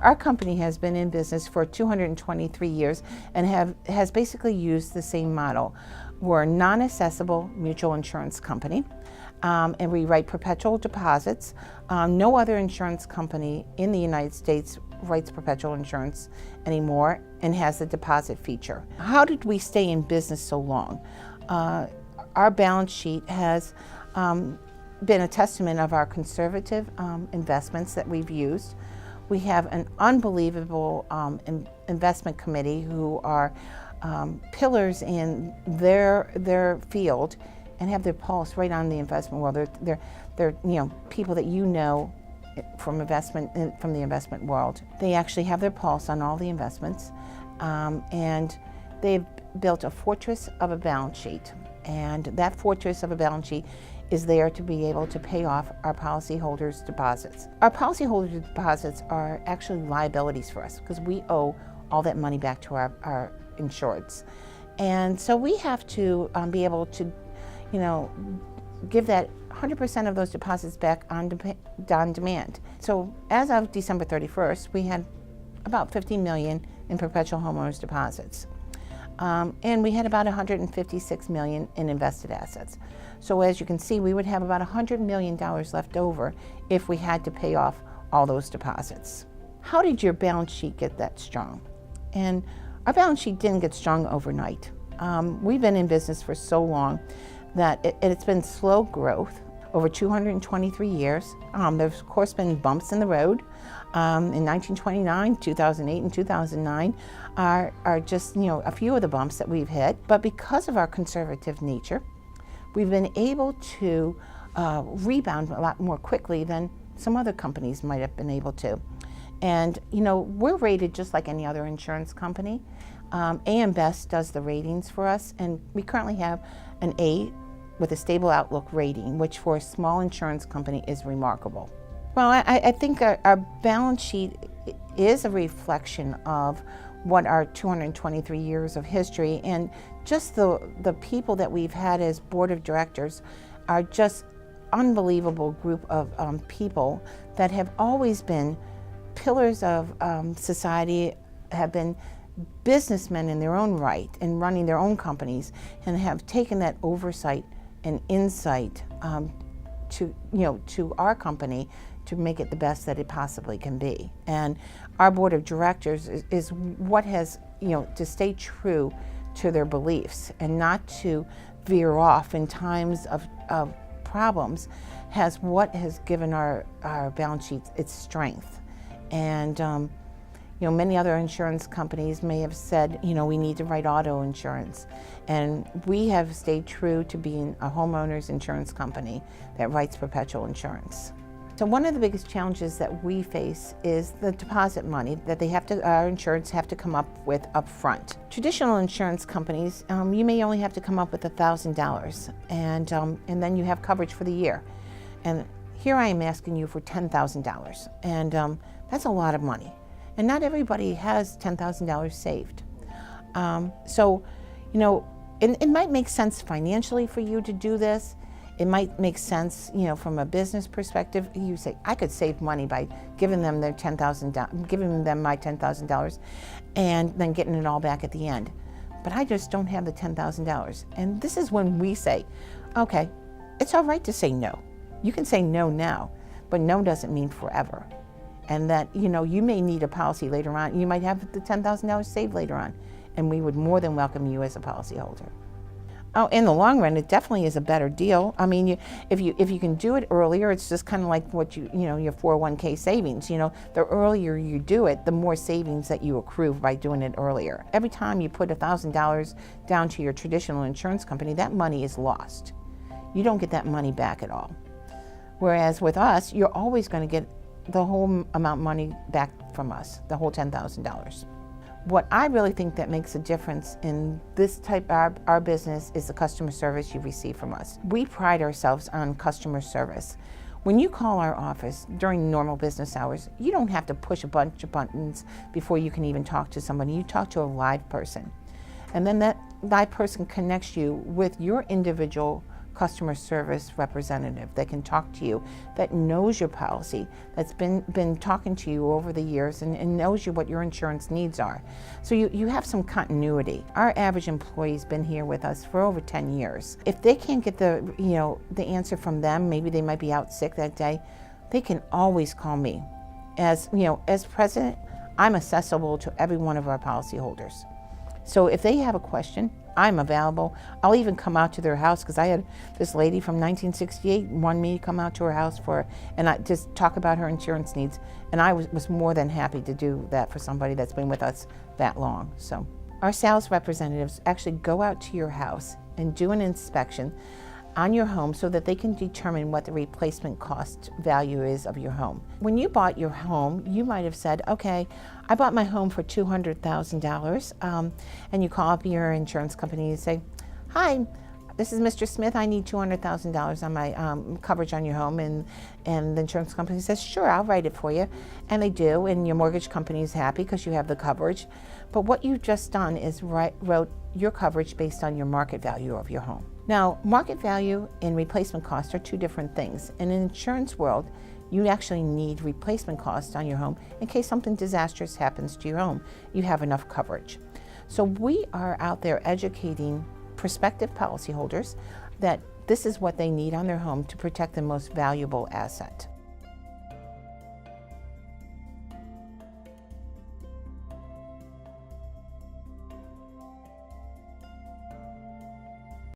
Our company has been in business for 223 years and has basically used the same model. We're a non-assessable mutual insurance company, and we write perpetual deposits. No other insurance company in the United States writes perpetual insurance anymore and has the deposit feature. How did we stay in business so long? Our balance sheet has been a testament of our conservative investments that we've used. We have an unbelievable investment committee who are pillars in their field and have their pulse right on the investment world. They're people that from the investment world. They actually have their pulse on all the investments, and they've built a fortress of a balance sheet. And that fortress of a balance sheet is there to be able to pay off our policyholders' deposits. Our policyholders' deposits are actually liabilities for us because we owe all that money back to our insureds. And so we have to be able to, give that 100% of those deposits back on demand. So as of December 31st, we had about $50 million in perpetual homeowners deposits. And we had about $156 million in invested assets. So as you can see, we would have about $100 million left over if we had to pay off all those deposits. How did your balance sheet get that strong? And our balance sheet didn't get strong overnight. We've been in business for so long that it's been slow growth over 223 years. There's of course been bumps in the road. In 1929, 2008, and 2009 are just a few of the bumps that we've hit. But because of our conservative nature, we've been able to rebound a lot more quickly than some other companies might have been able to. And we're rated just like any other insurance company. AM Best does the ratings for us, and we currently have an A with a stable outlook rating, which for a small insurance company is remarkable. Well, I think our balance sheet is a reflection of what our 223 years of history, and just the people that we've had as board of directors are just unbelievable group of people that have always been pillars of society, have been businessmen in their own right and running their own companies, and have taken that oversight and insight to our company to make it the best that it possibly can be. And our board of directors is what has, to stay true to their beliefs and not to veer off in times of problems, what has given our balance sheet its strength. And many other insurance companies may have said, we need to write auto insurance. And we have stayed true to being a homeowners insurance company that writes perpetual insurance. So one of the biggest challenges that we face is the deposit money that our insureds have to come up with up front. Traditional insurance companies, you may only have to come up with $1,000, and then you have coverage for the year. And here I am asking you for $10,000, and that's a lot of money. And not everybody has $10,000 saved. So, it might make sense financially for you to do this. It might make sense, from a business perspective. You say, I could save money by giving them my $10,000 and then getting it all back at the end. But I just don't have the $10,000. And this is when we say, okay, it's all right to say no. You can say no now, but no doesn't mean forever. And that, you may need a policy later on. You might have the $10,000 saved later on, and we would more than welcome you as a policyholder. Oh, in the long run, it definitely is a better deal. I mean, if you can do it earlier, it's just kind of like what your 401k savings. The earlier you do it, the more savings that you accrue by doing it earlier. Every time you put $1,000 down to your traditional insurance company, that money is lost. You don't get that money back at all. Whereas with us, you're always going to get the whole amount of money back from us, the whole $10,000. What I really think that makes a difference in this type of our business is the customer service you receive from us. We pride ourselves on customer service. When you call our office during normal business hours, you don't have to push a bunch of buttons before you can even talk to somebody. You talk to a live person. And then that live person connects you with your individual customer service representative that can talk to you, that knows your policy, that's been talking to you over the years and knows what your insurance needs are. So you have some continuity. Our average employee's been here with us for over 10 years. If they can't get the answer from them, maybe they might be out sick that day, they can always call me. As president, I'm accessible to every one of our policyholders. So if they have a question, I'm available. I'll even come out to their house, because I had this lady from 1968 wanted me to come out to her house and I just talk about her insurance needs. And I was more than happy to do that for somebody that's been with us that long. So our sales representatives actually go out to your house and do an inspection on your home so that they can determine what the replacement cost value is of your home. When you bought your home, you might have said, okay, I bought my home for $200,000, and you call up your insurance company and say, hi, this is Mr. Smith, I need $200,000 on my coverage on your home, and the insurance company says, sure, I'll write it for you, and they do, and your mortgage company is happy because you have the coverage. But what you've just done is wrote your coverage based on your market value of your home. Now, market value and replacement cost are two different things. In an insurance world, you actually need replacement cost on your home in case something disastrous happens to your home. You have enough coverage. So we are out there educating prospective policyholders that this is what they need on their home to protect the most valuable asset.